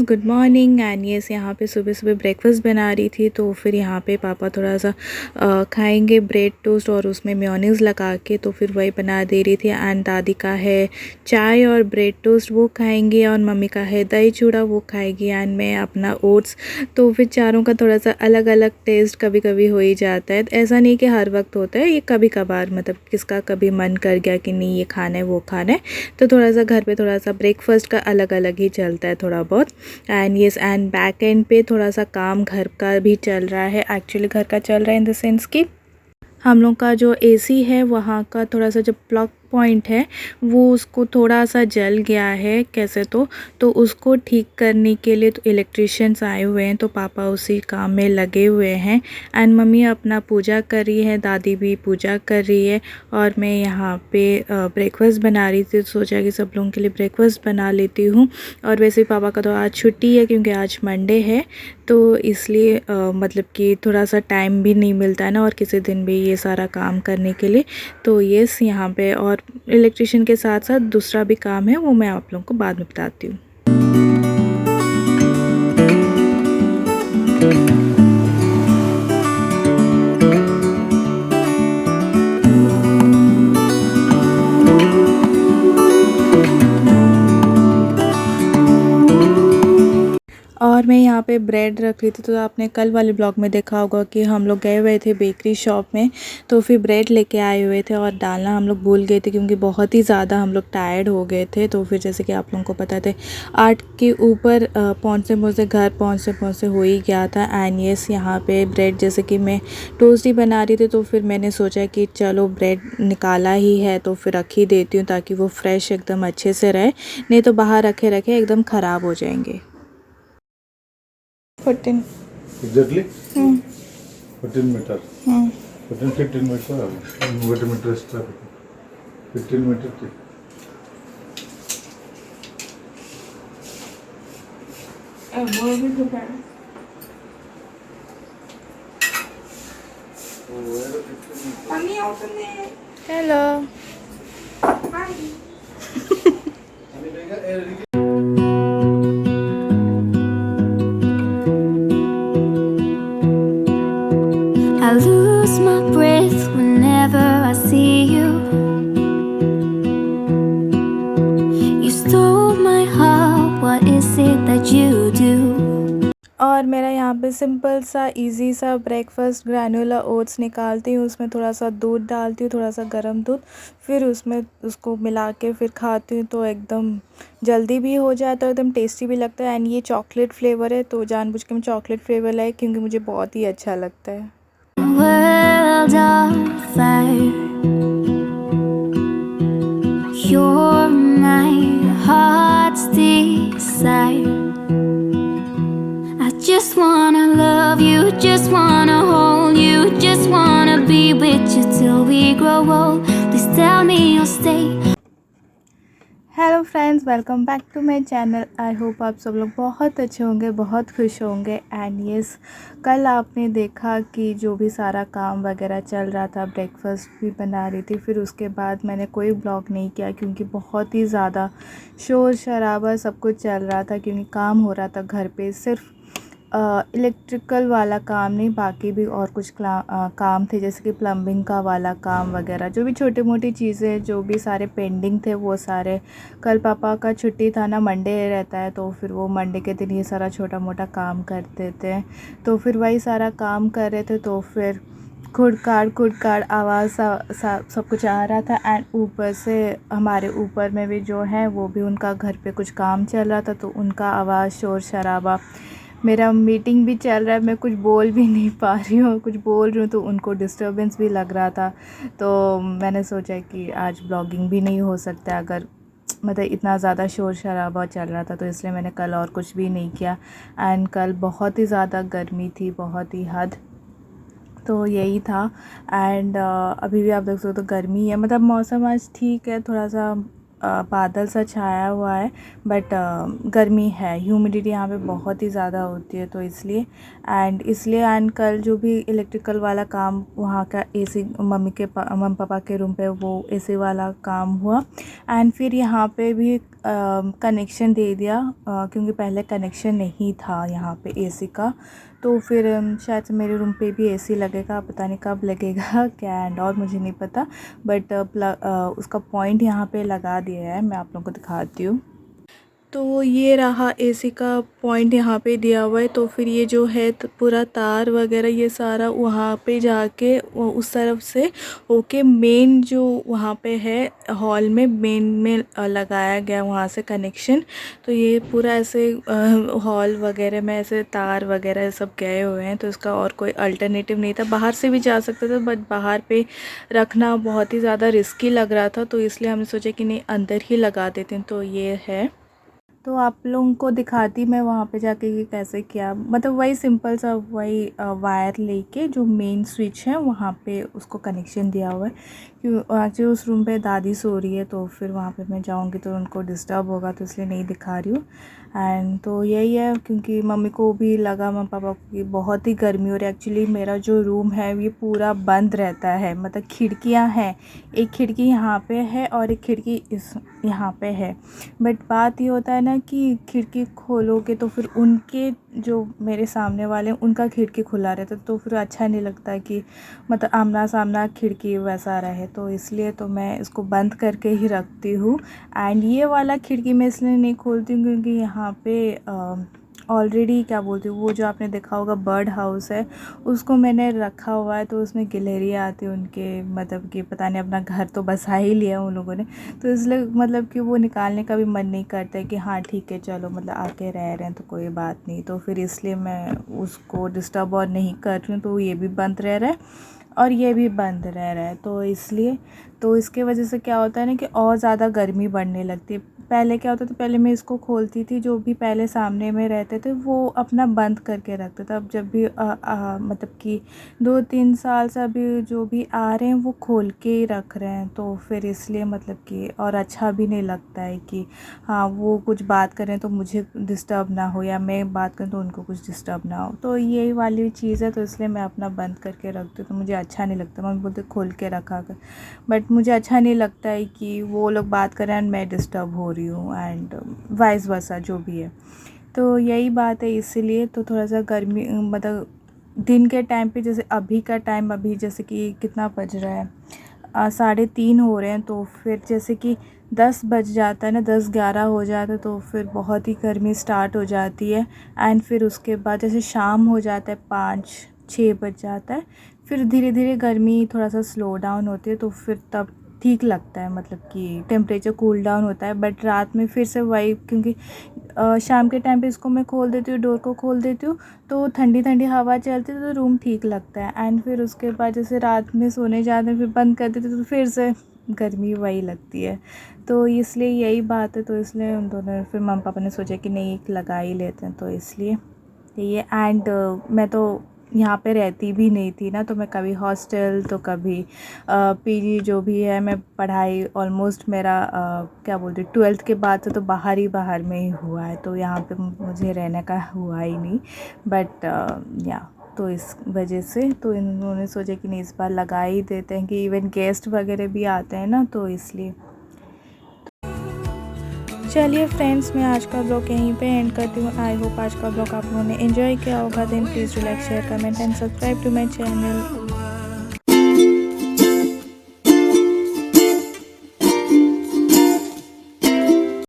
Good morning. And yes, यहाँ पे सुबह सुबह ब्रेकफास्ट बना रही थी, तो फिर यहाँ पे पापा थोड़ा सा खाएंगे ब्रेड टोस्ट और उसमें मेयोनीज़ लगा के, तो फिर वही बना दे रही थी। एंड दादी का है चाय और ब्रेड टोस्ट, वो खाएंगे, और मम्मी का है दही चूड़ा, वो खाएगी, एंड मैं अपना ओट्स। तो फिर चारों का थोड़ा सा अलग अलग टेस्ट कभी कभी हो ही जाता है। ऐसा नहीं कि हर वक्त होता है, ये कभी कभार, मतलब किसका कभी मन कर गया कि नहीं ये खाना है वो खाना है, तो थोड़ा सा घर पे थोड़ा सा ब्रेकफास्ट का अलग अलग ही चलता है थोड़ा बहुत। And yes, and back and पे थोड़ा सा काम घर का भी चल रहा है। एक्चुअली घर का चल रहा है इन द सेंस कि हम लोग का जो एसी है वहाँ का थोड़ा सा जो प्लग पॉइंट है वो उसको थोड़ा सा जल गया है कैसे, तो उसको ठीक करने के लिए तो इलेक्ट्रिशियंस आए हुए हैं, तो पापा उसी काम में लगे हुए हैं। एंड मम्मी अपना पूजा कर रही है, दादी भी पूजा कर रही है, और मैं यहाँ पे ब्रेकफास्ट बना रही थी। सोचा कि सब लोगों के लिए ब्रेकफास्ट बना लेती हूँ। और वैसे भी पापा का तो आज छुट्टी है क्योंकि आज मंडे है, तो इसलिए मतलब कि थोड़ा सा टाइम भी नहीं मिलता है ना, और किसी दिन भी ये सारा काम करने के लिए। तो यस, यहाँ पे और इलेक्ट्रिशियन के साथ साथ दूसरा भी काम है, वो मैं आप लोगों को बाद में बताती हूँ। और मैं यहाँ पे ब्रेड रख रही थी, तो आपने कल वाले ब्लॉग में देखा होगा कि हम लोग गए हुए थे बेकरी शॉप में, तो फिर ब्रेड लेके आए हुए थे, और डालना हम लोग भूल गए थे क्योंकि बहुत ही ज़्यादा हम लोग टायर्ड हो गए थे। तो फिर जैसे कि आप लोगों को पता थे 8 के ऊपर पहुँचते पहुँचते घर पहुँचते हो ही गया था। एंड यस, यहाँ पे ब्रेड जैसे कि मैं टोस्ट ही बना रही थी, तो फिर मैंने सोचा कि चलो ब्रेड निकाला ही है तो फिर रख ही देती हूँ ताकि वो फ्रेश एकदम अच्छे से रहे, नहीं तो बाहर रखे रखे एकदम ख़राब हो जाएंगे। 14 Exactly? 14 meter. 15 meter. Wait a minute, extra. 15 meter. वो भी तो है। Hello. I lose my breath whenever I see you. You stole my heart, what is it that you do? और मेरा यहाँ पे सिंपल सा इजी सा ब्रेकफास्ट ग्रैनुला ओट्स निकालती हूँ, उसमें थोड़ा सा दूध डालती हूँ, थोड़ा सा गर्म दूध, फिर उसमें उसको मिला के फिर खाती हूँ, तो एकदम जल्दी भी हो जाता है, एकदम टेस्टी भी लगता है। एंड ये चॉकलेट फ्लेवर है, तो जानबूझ के मैं चॉकलेट फ्लेवर लाई क्योंकि मुझे बहुत ही अच्छा लगता है। World on fire, you're my heart's desire. I just wanna love you, just wanna hold you, just wanna be with you till we grow old. Please tell me you'll stay. Hello friends, welcome back to my channel. I hope आप सब लोग बहुत अच्छे होंगे, बहुत खुश होंगे। And yes, कल आपने देखा कि जो भी सारा काम वगैरह चल रहा था, ब्रेकफास्ट भी बना रही थी, फिर उसके बाद मैंने कोई ब्लॉग नहीं किया क्योंकि बहुत ही ज़्यादा शोर शराबा सब कुछ चल रहा था, क्योंकि काम हो रहा था घर पे, सिर्फ इलेक्ट्रिकल वाला काम नहीं, बाकी भी और कुछ काम थे, जैसे कि प्लम्बिंग का वाला काम वगैरह, जो भी छोटी मोटी चीज़ें जो भी सारे पेंडिंग थे वो सारे। कल पापा का छुट्टी था ना, मंडे रहता है, तो फिर वो मंडे के दिन ये सारा छोटा मोटा काम करते थे, तो फिर वही सारा काम कर रहे थे। तो फिर खुड़खाड़ आवाज़ सब कुछ आ रहा था। एंड ऊपर से हमारे ऊपर में भी जो है वो भी उनका घर पे कुछ काम चल रहा था, तो उनका आवाज़ शोर शराबा, मेरा मीटिंग भी चल रहा है, मैं कुछ बोल भी नहीं पा रही हूँ, कुछ बोल रही हूँ तो उनको डिस्टर्बेंस भी लग रहा था। तो मैंने सोचा कि आज ब्लॉगिंग भी नहीं हो सकता अगर मतलब इतना ज़्यादा शोर शराबा चल रहा था, तो इसलिए मैंने कल और कुछ भी नहीं किया। एंड कल बहुत ही ज़्यादा गर्मी थी, बहुत ही हद, तो यही था। एंड अभी भी आप देख सकते हो तो गर्मी है, मतलब मौसम आज ठीक है, थोड़ा सा बादल सा छाया हुआ है, बट गर्मी है, ह्यूमिडिटी यहाँ पे बहुत ही ज़्यादा होती है, तो इसलिए एंड कल जो भी इलेक्ट्रिकल वाला काम वहाँ का एसी मम्मी पापा के रूम पे वो एसी वाला काम हुआ। एंड फिर यहाँ पे भी कनेक्शन दे दिया, क्योंकि पहले कनेक्शन नहीं था यहाँ पे एसी का, तो फिर शायद से मेरे रूम पे भी एसी लगेगा, पता नहीं कब लगेगा क्या एंड और मुझे नहीं पता, बट उसका पॉइंट यहाँ पे लगा दिया है, मैं आप लोगों को दिखाती हूँ। तो ये रहा एसी का पॉइंट यहाँ पे दिया हुआ है। तो फिर ये जो है पूरा तार वगैरह ये सारा वहाँ पे जाके उस तरफ से होके मेन जो वहाँ पे है हॉल में मेन में लगाया गया वहाँ से कनेक्शन। तो ये पूरा ऐसे हॉल वगैरह में ऐसे तार वगैरह सब गए हुए हैं, तो इसका और कोई अल्टरनेटिव नहीं था। बाहर से भी जा सकते थे, बट बाहर पे रखना बहुत ही ज़्यादा रिस्की लग रहा था, तो इसलिए हमने सोचा कि नहीं अंदर ही लगा देते हैं। तो ये है, तो आप लोगों को दिखाती मैं वहाँ पे जाके कि कैसे किया, मतलब वही सिंपल सा वही वायर लेके जो मेन स्विच है वहाँ पे उसको कनेक्शन दिया हुआ है। क्यों एक्चुअली उस रूम पे दादी सो रही है, तो फिर वहाँ पे मैं जाऊँगी तो उनको डिस्टर्ब होगा, तो इसलिए नहीं दिखा रही हूँ। एंड तो यही है, क्योंकि मम्मी को भी लगा मम्मी पापा को कि बहुत ही गर्मी हो रही है। एक्चुअली मेरा जो रूम है ये पूरा बंद रहता है, मतलब खिड़कियाँ हैं, एक खिड़की यहाँ पे है और एक खिड़की इस यहाँ पे है, बट बात ये होता है ना कि खिड़की खोलोगे तो फिर उनके जो मेरे सामने वाले हैं उनका खिड़की खुला रहता है, तो फिर अच्छा नहीं लगता है कि मतलब आमना सामना खिड़की वैसा रहे, तो इसलिए तो मैं इसको बंद करके ही रखती हूँ। एंड ये वाला खिड़की मैं इसलिए नहीं खोलती हूँ क्योंकि यहाँ पे ऑलरेडी क्या बोलती हूँ, वो जो आपने देखा होगा बर्ड हाउस है उसको मैंने रखा हुआ है, तो उसमें गिलहरी आती है उनके, मतलब कि पता नहीं अपना घर तो बसा ही लिया उन लोगों ने, तो इसलिए मतलब कि वो निकालने का भी मन नहीं करता है कि हाँ ठीक है चलो मतलब आके रह रहे हैं तो कोई बात नहीं, तो फिर इसलिए मैं उसको डिस्टर्ब और नहीं कर रही हूँ। तो ये भी बंद रह रहा है और ये भी बंद रह रहा है, तो इसलिए तो इसके वजह से क्या होता है ना कि और ज़्यादा गर्मी बढ़ने लगती है। पहले क्या होता था, पहले मैं इसको खोलती थी, जो भी पहले सामने में रहते थे वो अपना बंद करके रखते थे। अब जब भी मतलब कि 2-3 साल से अभी जो भी आ रहे हैं वो खोल के ही रख रहे हैं, तो फिर इसलिए मतलब कि और अच्छा भी नहीं लगता है कि हाँ वो कुछ बात करें तो मुझे डिस्टर्ब ना हो या मैं बात करूँ तो उनको कुछ डिस्टर्ब ना हो, तो यही वाली चीज़ है, तो इसलिए मैं अपना बंद करके रखती हूँ। तो मुझे अच्छा नहीं लगता, मम्मी बोलते खोल के रखा कर, बट मुझे अच्छा नहीं लगता है कि वो लोग बात करें एंड मैं डिस्टर्ब हो रही हूँ एंड वाइस वर्सा जो भी है, तो यही बात है। इसीलिए तो थोड़ा सा गर्मी मतलब दिन के टाइम पे, जैसे अभी का टाइम अभी जैसे कि कितना बज रहा है 3:30 हो रहे हैं, तो फिर जैसे कि 10 बज जाता है ना, 10-11 हो जाता है, तो फिर बहुत ही गर्मी स्टार्ट हो जाती है। एंड फिर उसके बाद जैसे शाम हो जाता है 5-6 बज जाता है, फिर धीरे धीरे गर्मी थोड़ा सा स्लो डाउन होती है, तो फिर तब ठीक लगता है, मतलब कि टेम्परेचर कूल डाउन होता है। बट रात में फिर से वही, क्योंकि शाम के टाइम पे इसको मैं खोल देती हूँ, डोर को खोल देती हूँ, तो ठंडी ठंडी हवा चलती है, तो रूम ठीक लगता है। एंड फिर उसके बाद जैसे रात में सोने जाते हैं फिर बंद कर देते, तो फिर से गर्मी वही लगती है, तो इसलिए यही बात है। तो इसलिए उन दोनों फिर मम्मी पापा ने सोचा कि नहीं एक लगा ही लेते हैं, तो इसलिए ये एंड मैं तो यहाँ पे रहती भी नहीं थी ना, तो मैं कभी हॉस्टल तो कभी पीजी जो भी है, मैं पढ़ाई ऑलमोस्ट मेरा क्या बोलते 12th के बाद से तो बाहर में ही हुआ है, तो यहाँ पे मुझे रहने का हुआ ही नहीं। बट या तो इस वजह से तो इन्होंने सोचा कि नहीं इस बार लगा ही देते हैं, कि इवन गेस्ट वगैरह भी आते हैं ना, तो इसलिए। चलिए फ्रेंड्स, मैं आज का ब्लॉग यहीं पे एंड करती हूँ। आई होप आज का ब्लॉग आप लोगों ने एंजॉय किया होगा। Then please do like share comment and subscribe to my channel.